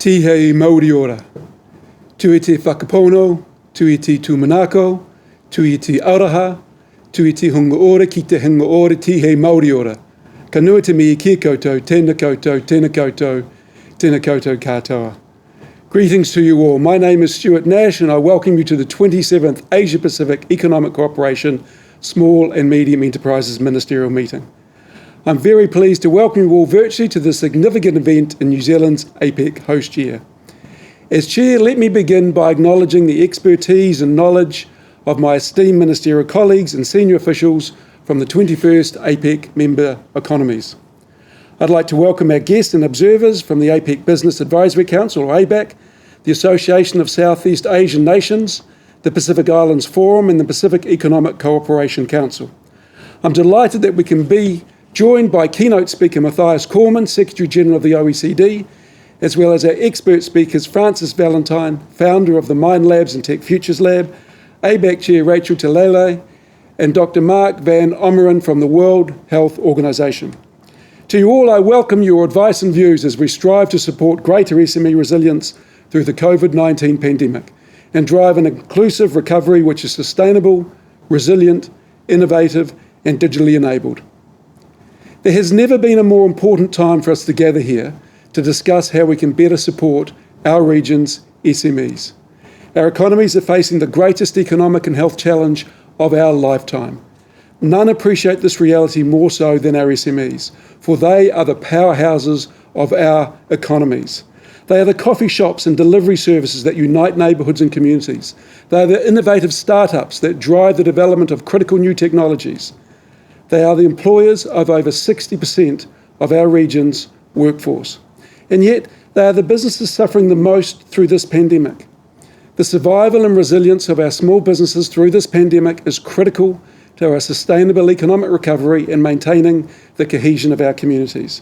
Tihei Mauri ora. Tui te whakapono, tui te tūmanako, tui te auraha, tui te hunga ora ki te hunga ora tihei Mauri ora. Ka nua te mi kia koutou, tēnā koutou, tēnā koutou, tēnā koutou katoa. Greetings to you all. My name is Stuart Nash and I welcome you to the 27th Asia Pacific Economic Cooperation Small and Medium Enterprises Ministerial Meeting. I'm very pleased to welcome you all virtually to this significant event in New Zealand's APEC host year. As Chair, let me begin by acknowledging the expertise and knowledge of my esteemed ministerial colleagues and senior officials from the 21st APEC member economies. I'd like to welcome our guests and observers from the APEC Business Advisory Council, or APEC, the Association of Southeast Asian Nations, the Pacific Islands Forum and the Pacific Economic Cooperation Council. I'm delighted that we can be joined by keynote speaker Matthias Cormann, Secretary General of the OECD, as well as our expert speakers Francis Valentine, founder of the Mind Labs and Tech Futures Lab, ABAC Chair Rachel Talele, and Dr. Mark van Ommeren from the World Health Organization. To you all, I welcome your advice and views as we strive to support greater SME resilience through the COVID-19 pandemic and drive an inclusive recovery which is sustainable, resilient, innovative, and digitally enabled. There has never been a more important time for us to gather here to discuss how we can better support our region's SMEs. Our economies are facing the greatest economic and health challenge of our lifetime. None appreciate this reality more so than our SMEs, for they are the powerhouses of our economies. They are the coffee shops and delivery services that unite neighbourhoods and communities. They are the innovative startups that drive the development of critical new technologies. They are the employers of over 60% of our region's workforce. And yet, they are the businesses suffering the most through this pandemic. The survival and resilience of our small businesses through this pandemic is critical to our sustainable economic recovery and maintaining the cohesion of our communities.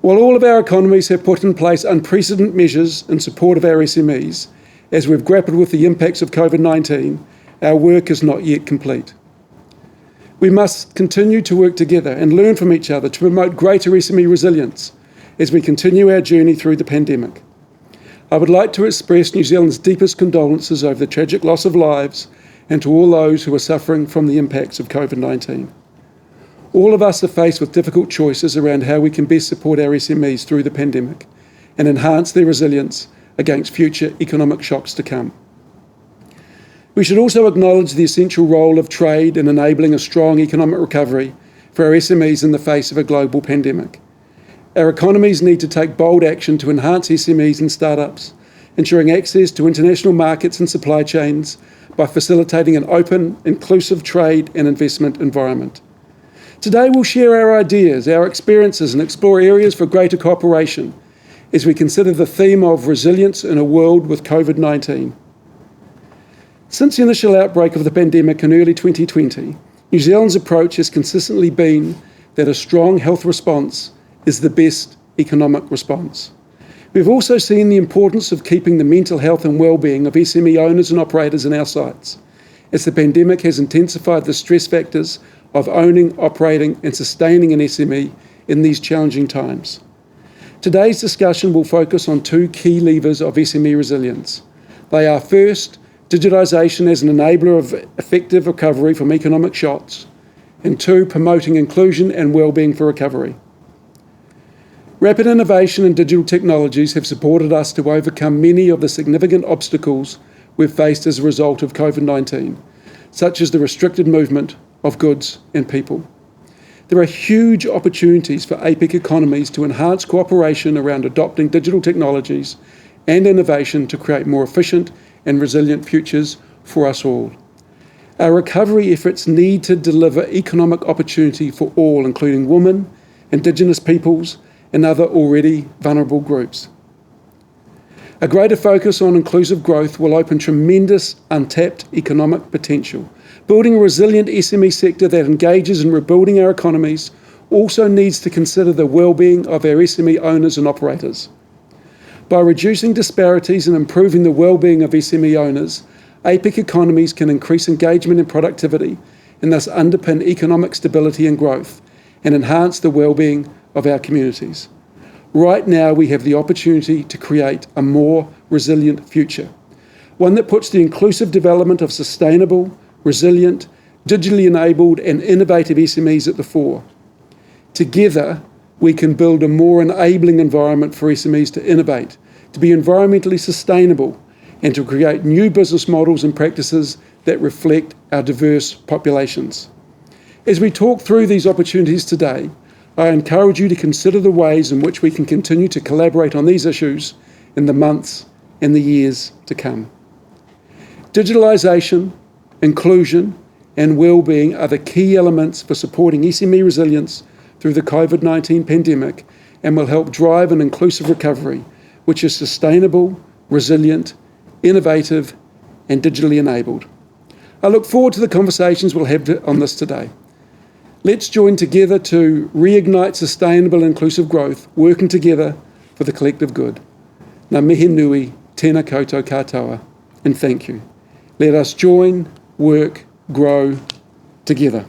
While all of our economies have put in place unprecedented measures in support of our SMEs, as we've grappled with the impacts of COVID-19, our work is not yet complete. We must continue to work together and learn from each other to promote greater SME resilience as we continue our journey through the pandemic. I would like to express New Zealand's deepest condolences over the tragic loss of lives and to all those who are suffering from the impacts of COVID-19. All of us are faced with difficult choices around how we can best support our SMEs through the pandemic and enhance their resilience against future economic shocks to come. We should also acknowledge the essential role of trade in enabling a strong economic recovery for our SMEs in the face of a global pandemic. Our economies need to take bold action to enhance SMEs and startups, ensuring access to international markets and supply chains by facilitating an open, inclusive trade and investment environment. Today we'll share our ideas, our experiences, and explore areas for greater cooperation as we consider the theme of resilience in a world with COVID-19. Since the initial outbreak of the pandemic in early 2020, New Zealand's approach has consistently been that a strong health response is the best economic response. We've also seen the importance of keeping the mental health and well-being of SME owners and operators in our sights, as the pandemic has intensified the stress factors of owning, operating and sustaining an SME in these challenging times. Today's discussion will focus on two key levers of SME resilience. They are first, digitisation as an enabler of effective recovery from economic shocks, and two, promoting inclusion and well-being for recovery. Rapid innovation in digital technologies have supported us to overcome many of the significant obstacles we've faced as a result of COVID-19, such as the restricted movement of goods and people. There are huge opportunities for APEC economies to enhance cooperation around adopting digital technologies and innovation to create more efficient and resilient futures for us all. Our recovery efforts need to deliver economic opportunity for all, including women, Indigenous peoples, and other already vulnerable groups. A greater focus on inclusive growth will open tremendous untapped economic potential. Building a resilient SME sector that engages in rebuilding our economies also needs to consider the well-being of our SME owners and operators. By reducing disparities and improving the well-being of SME owners, APEC economies can increase engagement and productivity and thus underpin economic stability and growth and enhance the well-being of our communities. Right now, we have the opportunity to create a more resilient future, one that puts the inclusive development of sustainable, resilient, digitally enabled and innovative SMEs at the fore. Together, we can build a more enabling environment for SMEs to innovate, to be environmentally sustainable, and to create new business models and practices that reflect our diverse populations. As we talk through these opportunities today, I encourage you to consider the ways in which we can continue to collaborate on these issues in the months and the years to come. Digitalisation, inclusion, and well-being are the key elements for supporting SME resilience through the COVID-19 pandemic and will help drive an inclusive recovery, which is sustainable, resilient, innovative, and digitally enabled. I look forward to the conversations we'll have on this today. Let's join together to reignite sustainable and inclusive growth, working together for the collective good. Ngā mihi nui, tēnā koutou katoa, and thank you. Let us join, work, grow together.